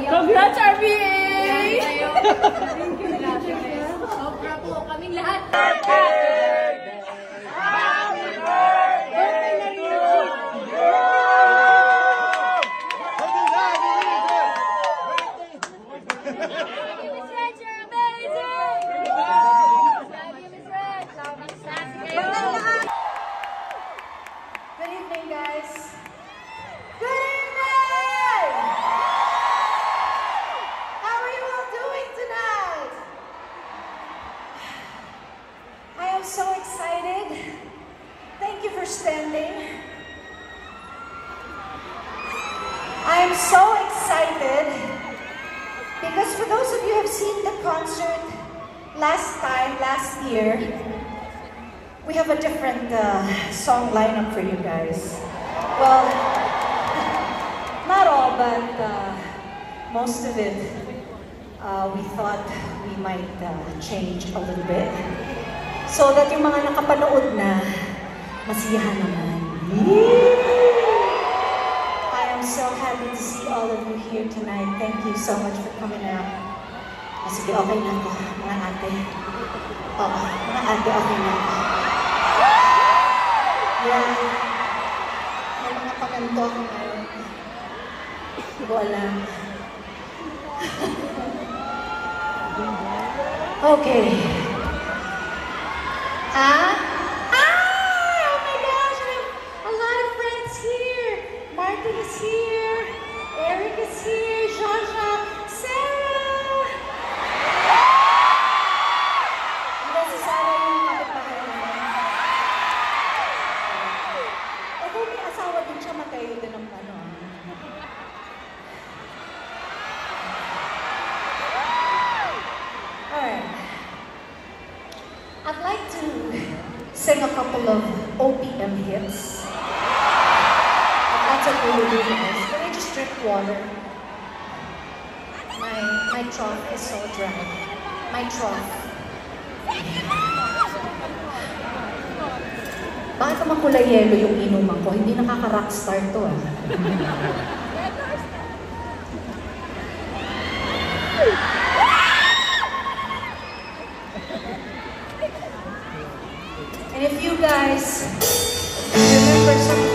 Congrats, RBA! Thank you. Sobra po kaming lahat. Good evening, guys. So excited. Thank you for standing. I am so excited because for those of you who have seen the concert last year, we have a different song lineup for you guys. Well, not all, but most of it, we thought we might change a little bit. So that yung mga nakapanood na, masiyahan naman. I am so happy to see all of you here tonight. Thank you so much for coming out. Sige, okay na ako, mga ate. Oo, mga ate, okay na ako. Yeah. May mga paganto ako ngayon. Hindi ko alam. Okay. Oh my gosh, I have a lot of friends here. Martin is here, Eric is here, Jaja, Sarah. Diba si Sarah yung kapitbahay naman? Eh kung may asawa din siya, matayo din ang ano. Alright. I'd like to sing a couple of OPM hits. If that's okay with you guys. Can I just drink water? My trough is so dry. My trough. Bakit naman kulay yelo yung inuman ko? Hindi nakaka-rockstar to ah. And if you guys remember some